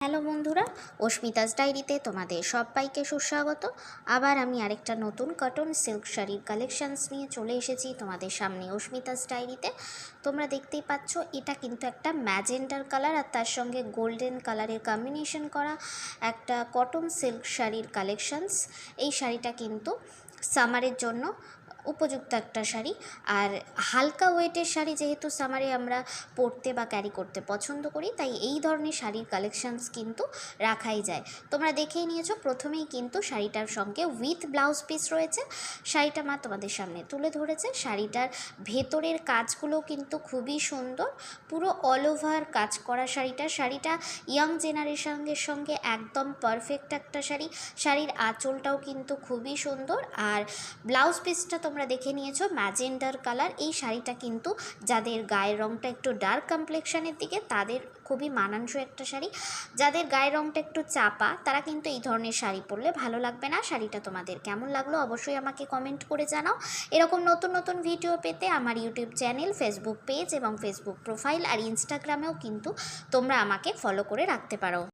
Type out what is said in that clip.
Hello বন্ধুরা, অস্মিতাস ডায়েরিতে তোমাদের সবাইকে সুস্বাগত। আবার আমি আরেকটা নতুন কটন সিল্ক শাড়ির কালেকশানস নিয়ে চলে এসেছি তোমাদের সামনে অস্মিতাস ডায়েরিতে। তোমরা দেখতেই পাচ্ছ, এটা কিন্তু একটা ম্যাজেন্ডার কালার আর তার সঙ্গে গোল্ডেন কালারের কম্বিনেশন করা একটা কটন সিল্ক শাড়ির কালেকশানস। এই শাড়িটা কিন্তু সামারের জন্য উপযুক্ত একটা শাড়ি। আর হালকা ওয়েটের শাড়ি যেহেতু সামারে আমরা পরতে বা ক্যারি করতে পছন্দ করি, তাই এই ধরনের শাড়ির কালেকশানস কিন্তু রাখাই যায়। তোমরা দেখেই নিয়েছো, প্রথমেই কিন্তু শাড়িটার সঙ্গে উইথ ব্লাউজ পিস রয়েছে। শাড়িটা মা তোমাদের সামনে তুলে ধরেছে। শাড়িটার ভেতরের কাজগুলো কিন্তু খুবই সুন্দর, পুরো অল ওভার কাজ করা শাড়িটা ইয়াং জেনারেশনের সঙ্গে একদম পারফেক্ট একটা শাড়ি। শাড়ির আঁচলটাও কিন্তু খুবই সুন্দর। আর ব্লাউজ পিসটা তোমরা দেখে নিয়েছো ম্যাজেন্ডার কালার। এই শাড়িটা কিন্তু যাদের গায়ের রঙটা একটু ডার্ক কমপ্লেক্সনের দিকে তাদের খুবই মানানসই একটা শাড়ি। যাদের গায়ের রঙটা একটু চাপা তারা কিন্তু এই ধরনের শাড়ি পরলে ভালো লাগবে না। শাড়িটা তোমাদের কেমন লাগলো অবশ্যই আমাকে কমেন্ট করে জানাও। এরকম নতুন নতুন ভিডিও পেতে আমার ইউটিউব চ্যানেল, ফেসবুক পেজ এবং ফেসবুক প্রোফাইল আর ইনস্টাগ্রামেও কিন্তু তোমরা আমাকে ফলো করে রাখতে পারো।